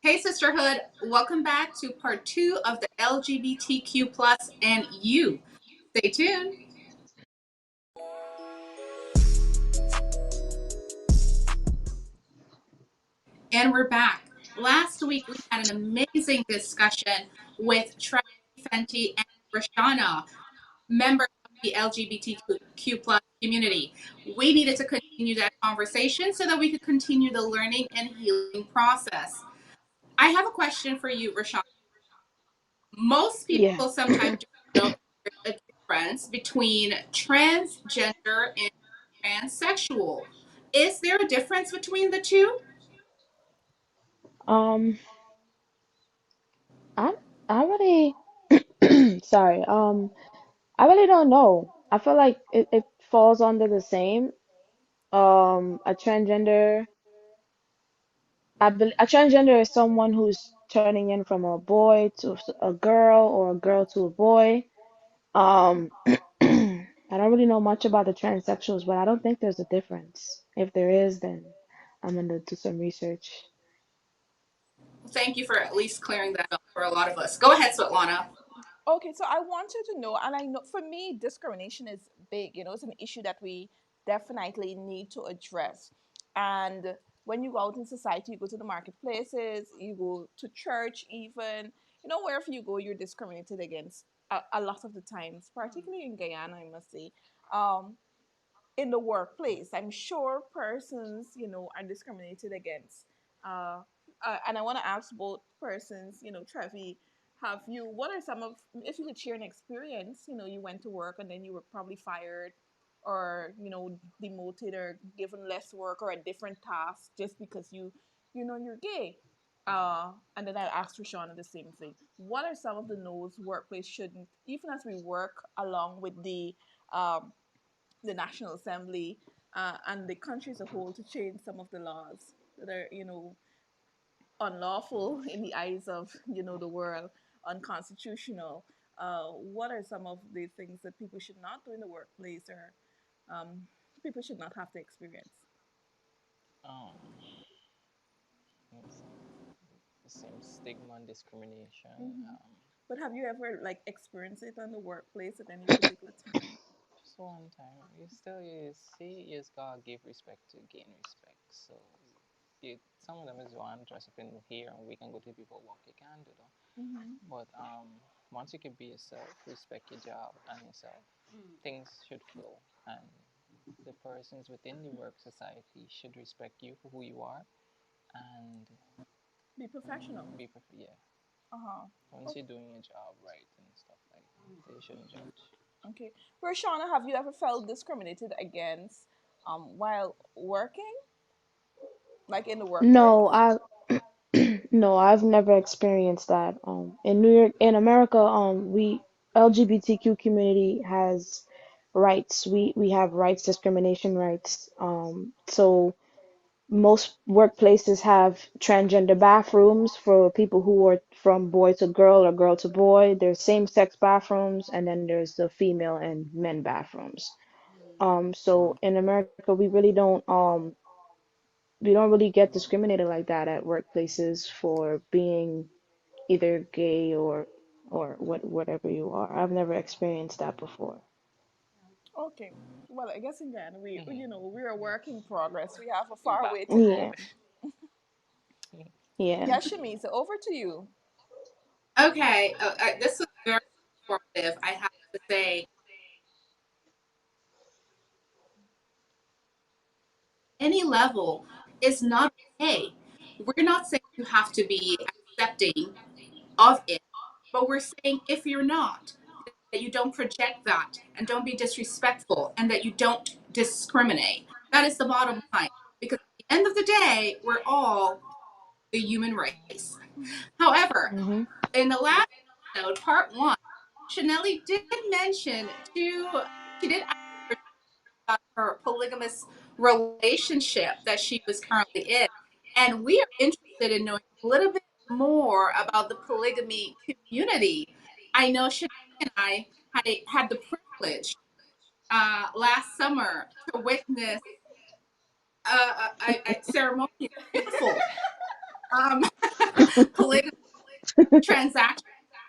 Hey, Sisterhood. Welcome back to part two of the LGBTQ plus and you. Stay tuned. And we're back. Last week, we had an amazing discussion with Trey, Fenty, and Rashana, members of the LGBTQ plus community. We needed to continue that conversation so that we could continue the learning and healing process. I have a question for you, Rashana. Most Yeah. people sometimes don't know there's a difference between transgender and transsexual. Is there a difference between the two? Um, I I really sorry. I really don't know. I feel like it falls under the same. A transgender, a transgender is someone who's turning in from a boy to a girl or a girl to a boy. I don't really know much about the transsexuals, but I don't think there's a difference. If there is, then I'm gonna do some research. Thank you for at least clearing that up for a lot of us. Go ahead, Svetlana. Okay, so I want you to know, and I know for me, discrimination is big. It's an issue that we definitely need to address. And when you go out in society, you go to the marketplaces, you go to church, even, wherever you go, you're discriminated against a lot of the times, particularly in Guyana, I must say. Um, in the workplace, I'm sure persons, are discriminated against. Uh, and I want to ask both persons, Trevi, what are some of, if you could share an experience, you went to work and then you were probably fired or, demoted or given less work or a different task just because you're gay. And then I asked Rashana the same thing. What are some of the no's workplace shouldn't, even as we work along with um, the National Assembly and the country as a whole to change some of the laws that are, unlawful in the eyes of, the world, unconstitutional. What are some of the things that people should not do in the workplace or um, people should not have to experience? Um, it's the same stigma and discrimination. Hmm. But have you ever like experienced it on the workplace at any particular time? Just one time, you see, you just gotta give respect to gain respect. So, some of them is one dress up in here and we can go to people work. You can do that. Hmm. But once you can be yourself, respect your job and yourself, things should flow. And the persons within the work society should respect you for who you are and Be professional. yeah. Uh huh. Once you're doing your job right and stuff like that, they shouldn't judge. Okay. Roshana, have you ever felt discriminated against while working, like in the No, workplace? I no, I've never experienced that. In New York, in America, we LGBTQ community has rights. We have rights, discrimination rights. So most workplaces have transgender bathrooms for people who are from boy to girl or girl to boy. There's same-sex bathrooms, and then there's the female and men bathrooms. So in America, we don't really get discriminated like that at workplaces for being either gay or whatever you are. I've never experienced that before. Okay. Well, I guess again, Mm-hmm. we're a work in progress. We have a far Back way to and go. Yeah, forth. yeah. Yes, Shamisa, over to you. Okay, this was very informative. I have to say, any level is not okay. We're not saying you have to be accepting of it, but we're saying if you're not, that you don't project that and don't be disrespectful and that you don't discriminate. That is the bottom line. Because at the end of the day, we're all the human race. However, Hmm. in the last episode, part one, Chanelli did mention she did ask about her polygamous relationship that she was currently in. And we are interested in knowing a little bit more about the polygamy community. I know Chanelli and I had the privilege last summer to witness a ceremony beautiful. um, polygamy transactions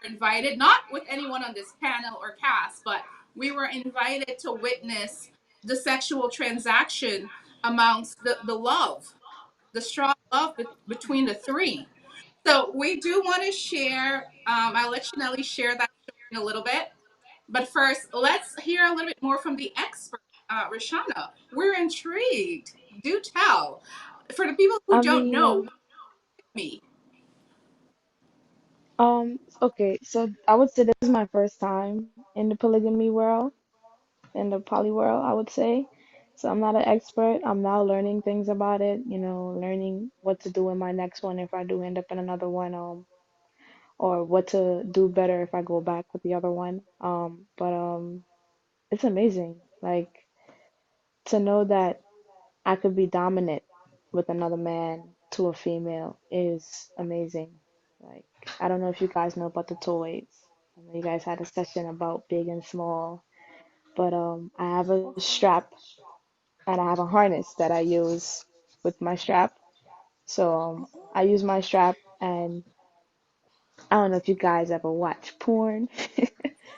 were invited, not with anyone on this panel or cast, but we were invited to witness the sexual transaction amongst the love, the strong love between the three. So we do want to share. I'll let Chanelly share that story in a little bit. But first, let's hear a little bit more from the expert, Rashana. We're intrigued. Do tell. For the people who I don't know, mean, what me. okay, so I would say this is my first time in the polygamy world, in the poly world, I would say. So I'm not an expert. I'm now learning things about it, learning what to do in my next one if I do end up in another one, or what to do better if I go back with the other one. But it's amazing. Like to know that I could be dominant with another man to a female is amazing. Like, I don't know if you guys know about the toys. I know you guys had a session about big and small, but I have a strap and I have a harness that I use with my strap. So I use my strap, and I don't know if you guys ever watch porn.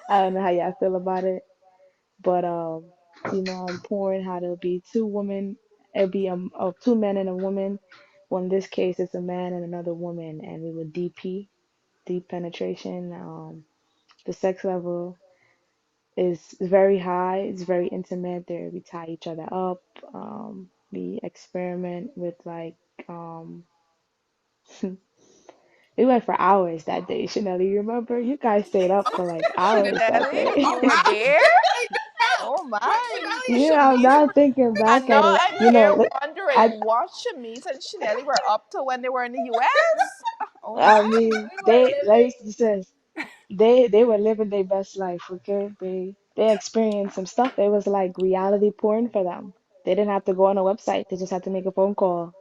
I don't know how y'all feel about it, but on porn, how there'll be two women, it'll be two men and a woman. Well, in this case, it's a man and another woman, and we would deep penetration. The sex level is very high. It's very intimate. There, we tie each other up. We experiment with like um. We went for hours that day, Chanel. You remember? You guys stayed up Oh, for like Chanelly. hours that Chanelly, day. you Oh, were wow. there? Chanelly, do tell. Oh What my. Chanelly and Yeah, I'm Shamiz now were thinking back And at now it. I'm You here know, wondering I what Shamise and Chanelly were up to when they were in the US. Oh I my. mean, they like you said, they were living their best life. Okay, they experienced some stuff. It was like reality porn for them. They didn't have to go on a website. They just had to make a phone call.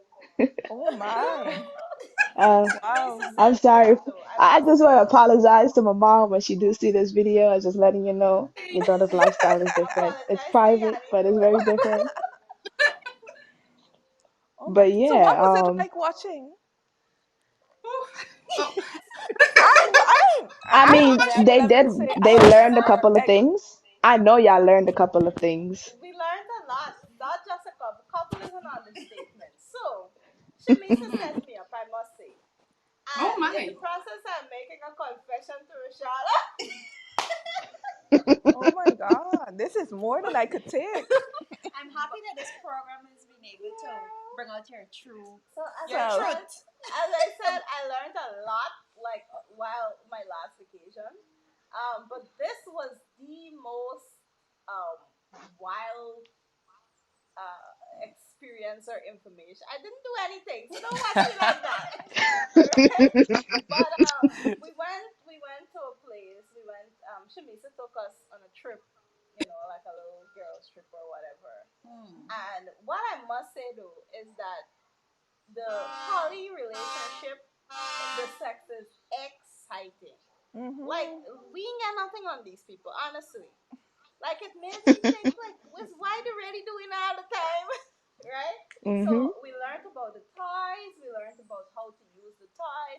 Oh my. Uh, Wow. I'm sorry. I just want to apologize to my mom when she do see this video. I'm just letting you know your daughter's lifestyle is different. It's private, but it's very different. Oh my. But So what yeah, was it like watching? oh, I I mean, let, let me say they I'm learned a never couple of things. I know y'all learned a couple of things. oh my. Oh my god, this is more than I could take. So Mhm. Oh my.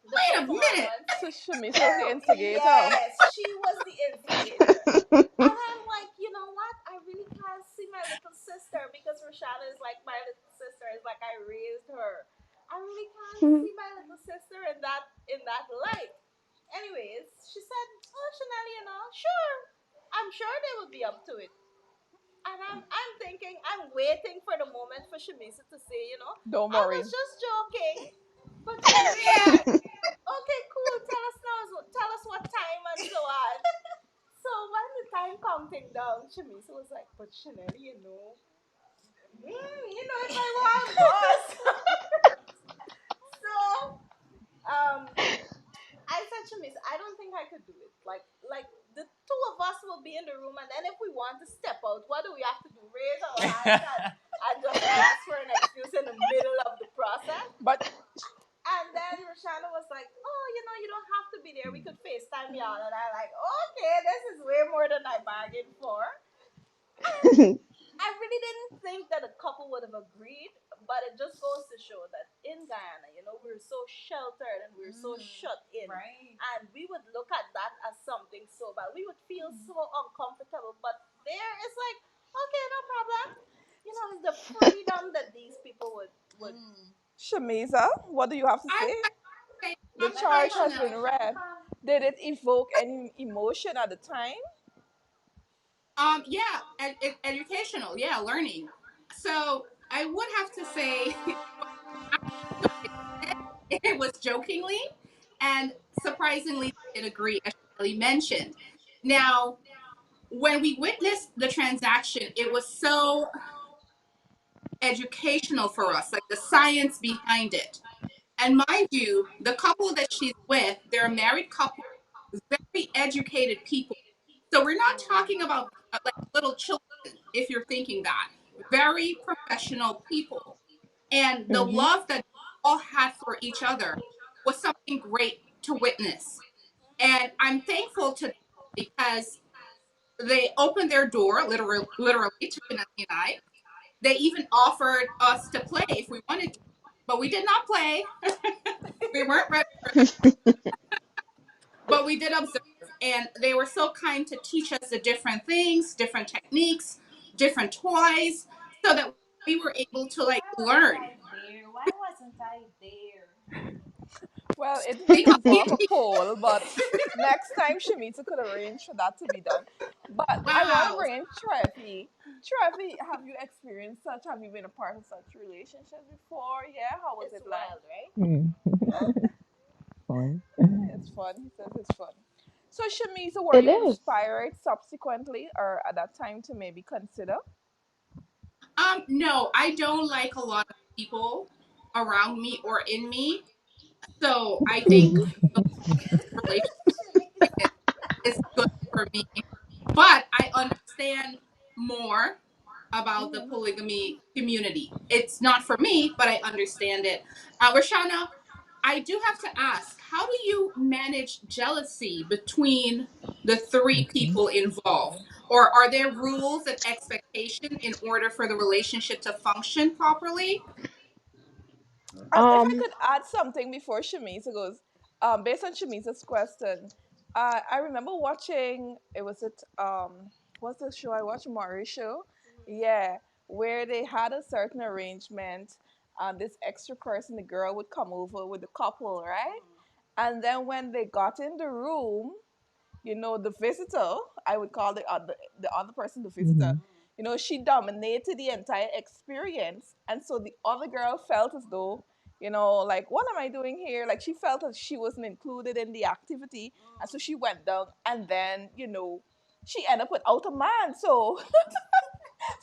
Wait a minute. So Shamise was the instigator. my little sister because Roshana is like my little sister. It's like I raised her. I really can't see my little sister in that light. Anyways, she said, "Oh, Chanel, sure. I'm sure they will be up to it." And I'm thinking, I'm waiting for the moment for Shamisa to say, don't I worry. Was just joking. But Shamisa was Yeah. like, okay, cool. Tell us now. Tell us what time and so on. So when the time counting down, Shamisa was like, but Chanel, if I want boss. So um, I said, Shamis, I don't think I could do it. Like the two of us will be in the room, and then if we want to step out, what do we have to do? Raise our hands and just ask for an excuse in the middle of the process. But and then Roshana was like, "Oh, you don't have to be there. We could FaceTime y'all." And I like, "Okay, this is way more than I bargained for." And I really didn't think that a couple would have agreed, but it just goes to show that in Guyana, we're so sheltered and we're so shut in. Right. And we would look at that as something so bad. We would feel so uncomfortable. But there it's like, okay, no problem. It's the freedom that these people would Shamisa, what do you have to I say? say, The go ahead, charge has Chanel. been read. Did it evoke any emotion at the time? Yeah, educational. Yeah, learning. So I would have to say I enjoyed it. It was jokingly, and surprisingly, I did agree, as Shelley mentioned. Now, when we witnessed the transaction, it was so educational for us, like the science behind it. And mind you, the couple that she's with, they're a married couple, very educated people. So we're not talking about like little children, if you're thinking that. Very professional people. And the Mhm. love that they all had for each other was something great to witness. And I'm thankful to them because they opened their door, literally to Vanessa and I. They even offered us to play if we wanted to, but we did not play. We weren't ready for that, but we did observe. And they were so kind to teach us the different things, different techniques, different toys, so that we were able to like learn. Why wasn't I there? Well, it didn't Because involve a poll, but next time Shamita could arrange for that to be done. But I want to wow. bring in Trevi. Trevi, have you experienced such? Have you been a part of such relationships before? Yeah, how was it like? Wild, right? Mm. Fun. It's fun. He says it's fun. So, Shamisa, were It you is. inspired subsequently or at that time to maybe consider? No, I don't like a lot of people around me or in me. So I think the relationship is good for me. But I understand more about the Mm-hmm. polygamy community. It's not for me, but I understand it. Rashana, I do have to ask, how do you manage jealousy between the three Okay. people involved? Or are there rules and expectation in order for the relationship to function properly? If I Um, could add something before Shamisa goes, based on Shamisa's question, I remember watching. It was it. What's the show I watched? Maury show. Yeah, where they had a certain arrangement. This extra person, the girl would come over with the couple, right? And then when they got in the room, the visitor, I would call the other person the visitor, Mm-hmm. she dominated the entire experience. And so the other girl felt as though, like, what am I doing here? Like, she felt as she wasn't included in the activity. And so she went down, and then, she ended up without a man. So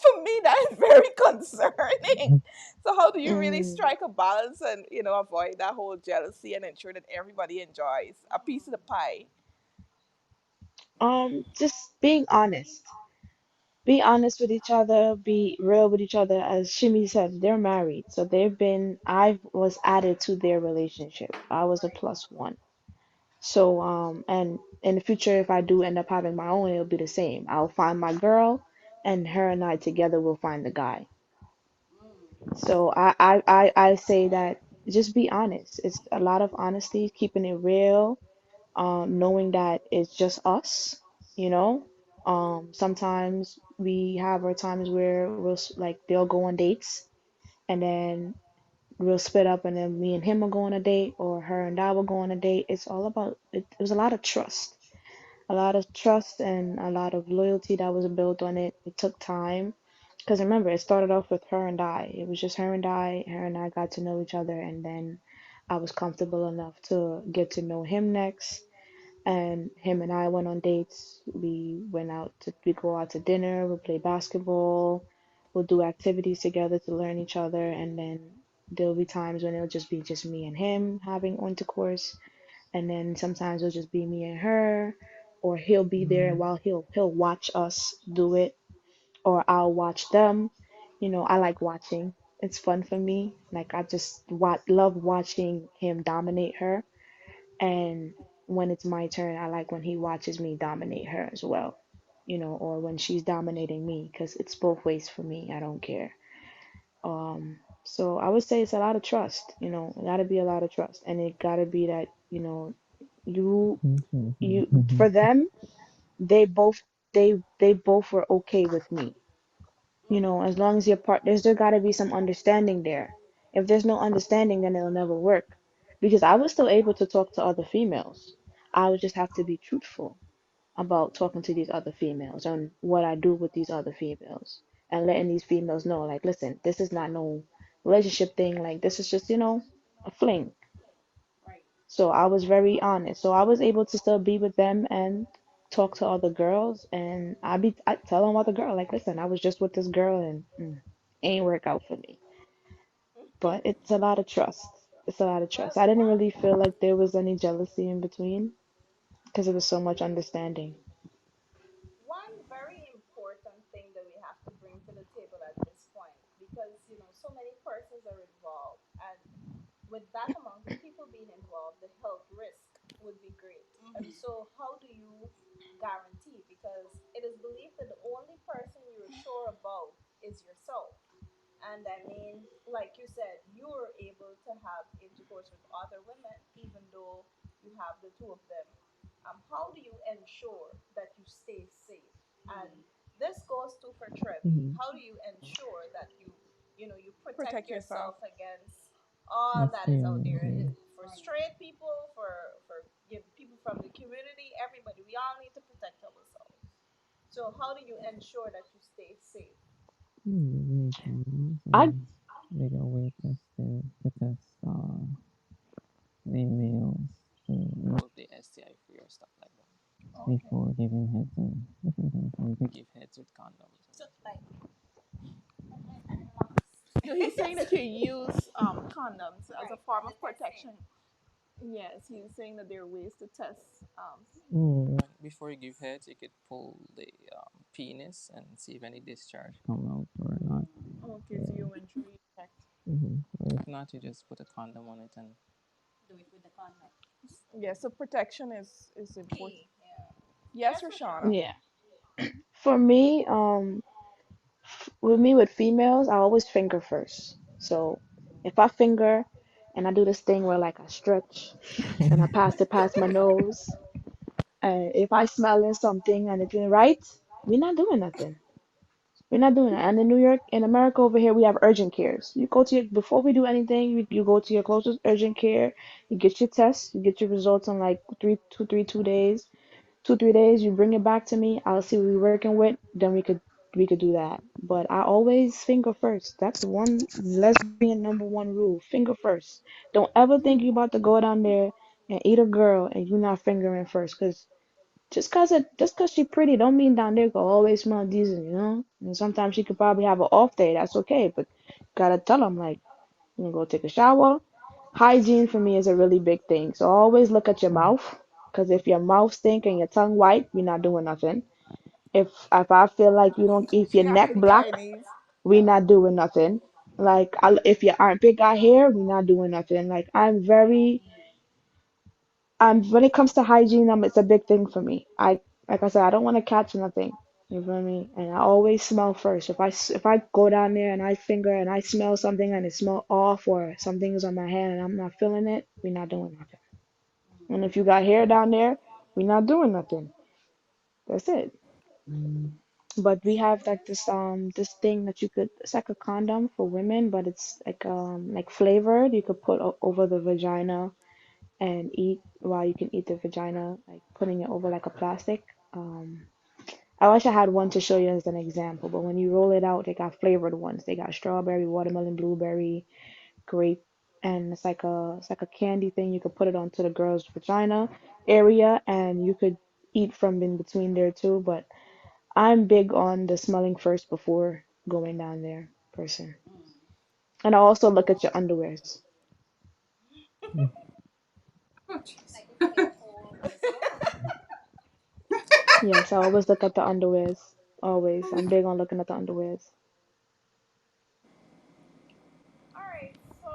for me, that is very concerning. So how do you really mm, strike a balance and, avoid that whole jealousy and ensure that everybody enjoys a piece of the pie? just being honest. Be honest with each other, be real with each other. As Shimi said, they're married, so I was added to their relationship. I was a plus one. So, and in the future, if I do end up having my own, it'll be the same. I'll find my girl, and her and I together will find the guy. So I say that just be honest. It's a lot of honesty, keeping it real, knowing that it's just us, you know. Sometimes we have our times where like they'll go on dates, and then we'll split up, and then me and him will go on a date, or her and I will go on a date. It's all about it. It was a lot of trust and a lot of loyalty that was built on it. It took time. Because remember, it started off with her and I. It was just her and I. Her and I got to know each other, and then I was comfortable enough to get to know him next. And him and I went on dates. We go out to dinner, we'll play basketball, we'll do activities together to learn each other, and then there'll be times when it'll just be just me and him having intercourse, and then sometimes it'll just be me and her, or he'll be there while he'll watch us do it, or I'll watch them. I like watching. It's fun for me. Like I just love watching him dominate her, and when it's my turn, I like when he watches me dominate her as well. Or when she's dominating me, because it's both ways for me. I don't care. So I would say it's a lot of trust. It gotta be a lot of trust, and it gotta be that, you you for them, they both they both were okay with me. As long as your part, there's there got to be some understanding there. If there's no understanding, then it'll never work. Because I was still able to talk to other females. I would just have to be truthful about talking to these other females and what I do with these other females, and letting these females know, like, listen, this is not no relationship thing. Like, this is just, a fling. So I was very honest. So I was able to still be with them and talk to other girls, and I tell them about the girl, like, listen, I was just with this girl, and ain't work out for me. But it's a lot of trust. It's a lot of trust. I didn't really feel like there was any jealousy in between because there was so much understanding. One very important thing that we have to bring to the table at this point, because so many persons are involved, and with that amount of people being involved, the health risk would be great. And so, how do you guarantee? Because it is believed that the only person you're sure about is yourself. And I mean, like you said, you were able to have intercourse with other women, even though you have the two of them. How do you ensure that you stay safe? And this goes to for Trevi. Mm-hmm. How do you ensure that you protect Protect yourself. yourself against all That's that is out there? really For straight people, for people from the community, everybody, we all need to protect ourselves. So how do you ensure that you stay safe? make use I bigger way tested to test the males to know if they STI free or stuff like that Okay. before giving heads and different things. So you could give heads with condoms. So like, so he's saying that you use condoms as a form of protection. Yes, he's saying that there are ways to test. Before you give heads, you could pull the penis and see if any discharge come out or not. Okay, so Yeah. you went through, you checked. Or if not, you just put a condom on it and Yeah, so protection is important. Yes, Rashana. Yeah. For me, with me with females, I always finger first. So if I finger and I do this thing where like I stretch and I pass it past my nose, and if I smelling something and it's right, we're not doing nothing. We're not doing that. And in New York, in America over here, we have urgent cares. You go to your, before we do anything, you go to your closest urgent care, you get your tests, you get your results in like 2 days. 2 3 days, you bring it back to me. I'll see what we're working with. Then we could do that. But I always finger first. That's one lesbian number one rule. Finger first. Don't ever think you about to go down there and eat a girl and you not fingering first. Cause just cause she pretty don't mean down there go always smell decent. And sometimes she could probably have an off day. That's okay. But gotta tell them like you can go take a shower. Hygiene for me is a really big thing. So always look at your mouth, because if your mouth stink and your tongue white, we're not doing nothing. If I feel like you don't, if She your neck acting black, Chinese. we not doing nothing. Like if your armpit got hair, we not doing nothing. Like when it comes to hygiene, it's a big thing for me. Like I said, I don't want to catch nothing. You feel me? And I always smell first. If I go down there and I finger and I smell something and it smell off or something is on my hand and I'm not feeling it, we're not doing nothing. And if you got hair down there, we're not doing nothing. That's it. But we have like this thing that you could, it's like a condom for women, but it's like flavored. You could put over the vagina and eat while you can eat the vagina, like putting it over like a plastic. Um, I wish I had one to show you as an example, but when you roll it out, they got flavored ones. They got strawberry, watermelon, blueberry, grape, and it's like a candy thing. You could put it onto the girl's vagina area, and you could eat from in between there too. But I'm big on the smelling first before going down there person. And I also look at your underwears. Oh, jeez. Yes, I always look at the underwears. Always. I'm big on looking at the underwears. All right. So,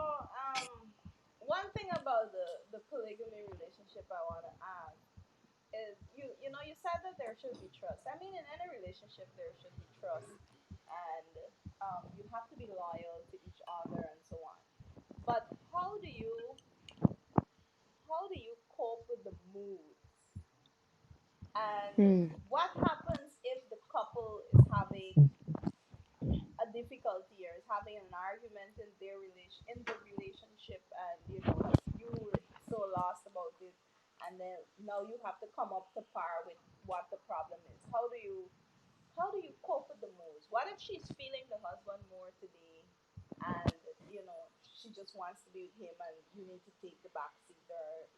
one thing about the polygamy relationship I want to ask is you said that there should be trust. I mean, in any relationship there should be trust, and you have to be loyal to each other and so on. But how do you cope with the moods? And Hmm. what happens if the couple is having a difficulty or is having an argument in the relationship, and because you were so lost about it, and then now you have to come up to par with what the problem is. How do you cope with the moods? What if she's feeling the husband more today, and she just wants to be with him, and you need to take the back seat, or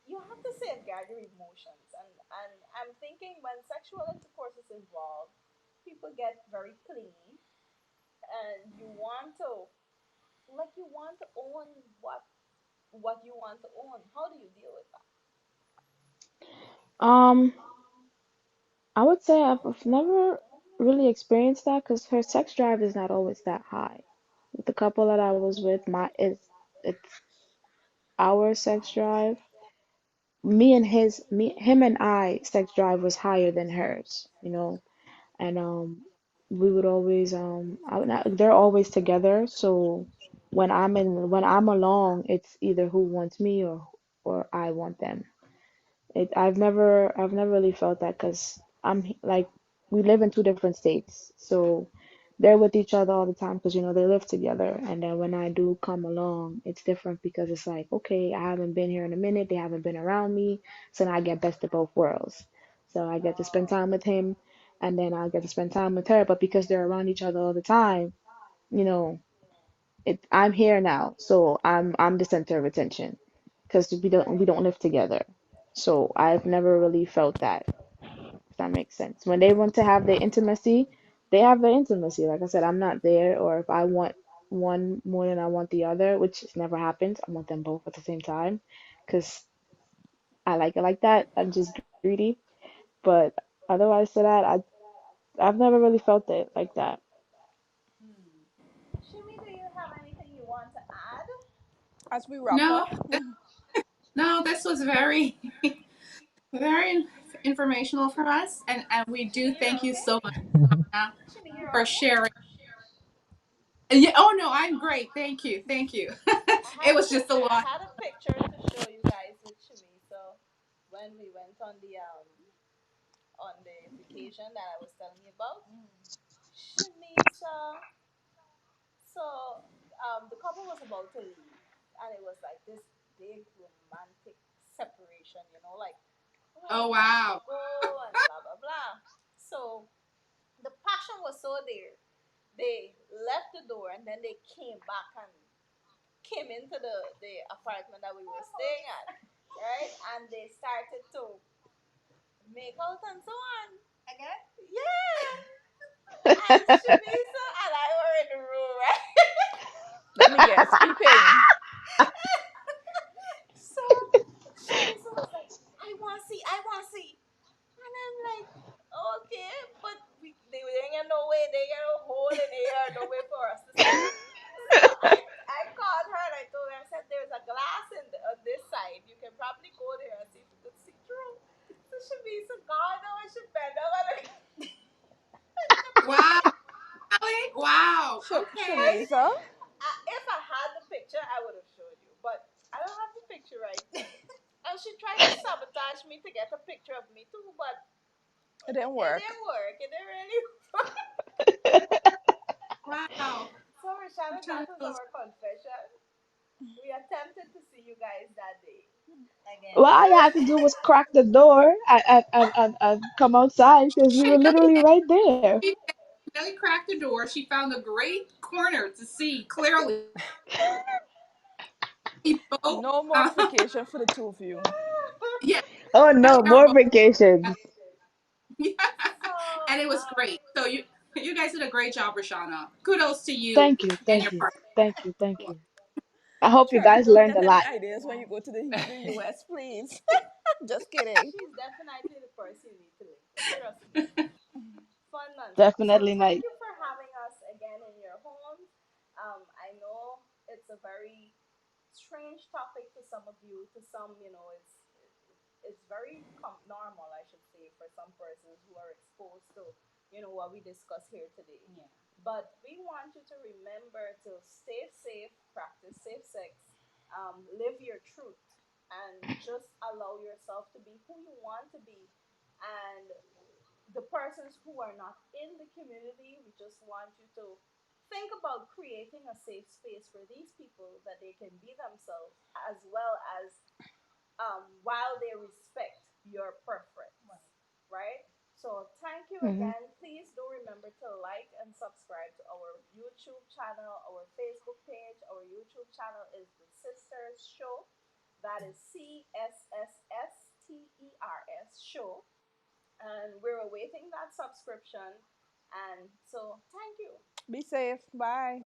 you have to safeguard your emotions. And I'm thinking when sexual intercourse is involved, people get very clingy, and you want to own what you want to own. How do you deal with that? Um, I would say I've never really experienced that because her sex drive is not always that high. With the couple that I was with, it's our sex drive. Him and I sex drive was higher than hers. And we would always they're always together, so when I'm alone, it's either who wants me or I want them. I've never really felt that because like we live in two different states, so they're with each other all the time because they live together. And then when I do come along, it's different because it's like, okay, I haven't been here in a minute, they haven't been around me, so now I get best of both worlds. So I get to spend time with him, and then I get to spend time with her. But because they're around each other all the time, you know, I'm here now, so I'm the center of attention because we don't live together. So I've never really felt that, if that makes sense. When they want to have their intimacy, they have their intimacy. Like I said, I'm not there, or if I want one more than I want the other, which never happens, I want them both at the same time because I like it like that. I'm just greedy. But otherwise to that, I've never really felt it like that. Shimi, do you have anything you want to add as we wrap No, up? no, this was very, very informational for us, and we do Shimi, you're thank you okay? so much, Donna, Shimi, you're for okay? sharing. Yeah, oh no, I'm great. Thank you, thank you. I It had a was just a picture. I lot. had a picture to show you guys with Shimi. So when we went on the vacation that I was telling you about, Shimisa. So the couple was about to leave, and it was like this big romantic separation. Like, oh, I Oh have to wow. go and blah blah blah. So the passion was so there. They left the door, and then they came back and came into the apartment that we were staying at, right? And they started to make out and so on. Again? Yeah. And Shamisa and I were in the room, right? Let me guess, peeping. So Shamisa was like, I want to see, I want to see. And I'm like, okay, but they didn't get no way, they get no hole in the air, no way for us to see. So I called her and I told her, I said, there's a glass on this side. You can probably go there and see if you could see through. So Shamisa called her and she bent over and Wow, Ellie? Wow. Okay. Shamisa? If I had the picture, I would have showed you, but I don't have the picture right now. And she tried to sabotage me to get a picture of me too, but It didn't It work. didn't work. It didn't really. Wow. So, Rashada, Rashana that was goes, our confession. We attempted to see you guys that day. Well, Again. all you had to do was crack the door and come outside because we were Chanel, literally right there. she Chanel cracked the door. She found a great corner to see clearly. Both, No mortification for the two of you. yeah, Oh Chanel no, and I are more both. vacations. So, And it was great. So you guys did a great job, Rashana. Kudos to you Thank you, and thank your you, partner. thank you, thank you. I hope you Trevor, guys don't learned get a any lot. ideas when you go to the US, please. Just kidding. she's definitely the person you need to link with. Trust me. Fun nonstop. So Definitely thank nice. you for having us again in your homes. I know it's a very strange topic to some of you. To some, it's very normal, I should say, for some persons who are exposed to what we discuss here today. Yeah. But we want you to remember to stay safe, practice safe sex, live your truth, and just allow yourself to be who you want to be. And the persons who are not in the community, we just want you to think about creating a safe space for these people that they can be themselves as well as while they respect your preference, right? So thank you Hmm. again. Please do remember to like and subscribe to our YouTube channel, our Facebook page. Our YouTube channel is the Sisters Show. That is CSSSTERS Show, and we're awaiting that subscription. And so, thank you. Be safe. Bye.